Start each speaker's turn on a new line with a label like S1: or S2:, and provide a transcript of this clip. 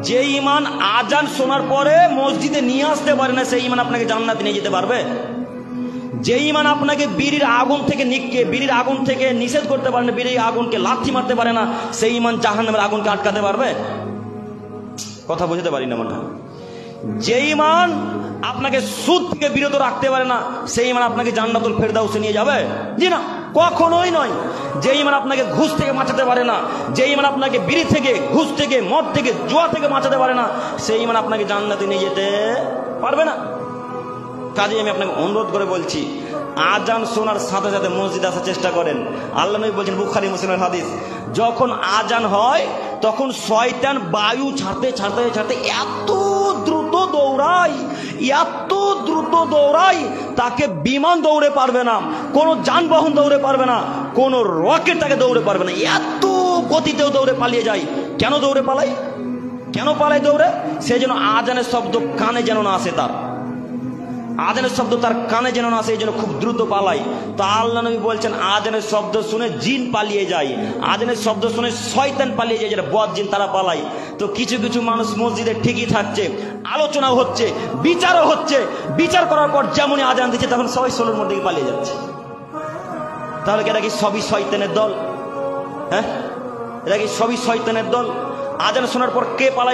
S1: যে ঈমান আজান শোনার পরে মসজিদে নিয়ে আসতে পারে না, সেই ঈমান আপনাকে জান্নাতে নিয়ে যেতে পারবে? যে ঈমান আপনাকে বিড়ির আগুন থেকে নিষেধ করতে পারে না, বিড়ির আগুনকে লাথি মারতে পারে না, সেই ঈমান জাহান্নামের আগুনকে আটকাতে পারবে? কথা বুঝতে পারি না মনে হয়। যে ঈমান আপনাকে সুদ থেকে বিরত রাখতে পারে না, সেই ঈমান আপনাকে জান্নাতুল ফেরদাউসে নিয়ে যাবে? জি না, কখনোই নয়। যে ঈমান আপনাকে ঘুষ থেকে বাঁচাতে পারে না, যে ঈমান আপনাকে বিড়ি থেকে, ঘুষ থেকে, মদ থেকে, জুয়া থেকে বাঁচাতে পারে না, সেই ঈমান আপনাকে জান্নাতে নিয়ে যেতে পারবে না। কাজে আমি আপনাকে অনুরোধ করে বলছি, আজান শোনার সাথে সাথে মসজিদে আসার চেষ্টা করেন। আল্লাহ নবী বলছেন, বুখারী মুসলিমের হাদিস, যখন আজান হয় তখন শয়তান বায়ু ছাড়তে ছাড়তে ছাড়তে এত দ্রুত দৌড়ায়, তাকে বিমান দৌড়ে পারবে না, কোন যানবাহন দৌড়ে পারবে না, কোন রকেট তাকে দৌড়ে পারবে না, এত গতিতেও দৌড়ে পালিয়ে যায়। কেন দৌড়ে পালায়? কেন পালায় দৌড়ে? সে যেন আজানের শব্দ কানে যেন না আসে, আজানের শব্দ তার কানে যেন না আসে, এই জন্য খুব দ্রুত পালায়। তো আল্লাহ নবী বলছেন, আজানের শব্দ শুনে জিন পালিয়ে যায়, আজানের শব্দ শুনে শয়তান পালিয়ে যায়, যারা বদ জিন তারা পালায়। তো কিছু কিছু মানুষ মসজিদে ঠিকই থাকছে, আলোচনা হচ্ছে, বিচারও হচ্ছে, বিচার করার পর যেমনই আজান দিচ্ছে তখন সবাই সোলোর মধ্যে পালিয়ে যাচ্ছে। তাহলে এরা কি সবই শয়তানের দল? হ্যাঁ, এরা কি সবই শয়তানের দল? আজান শোনার পর কে পালায়?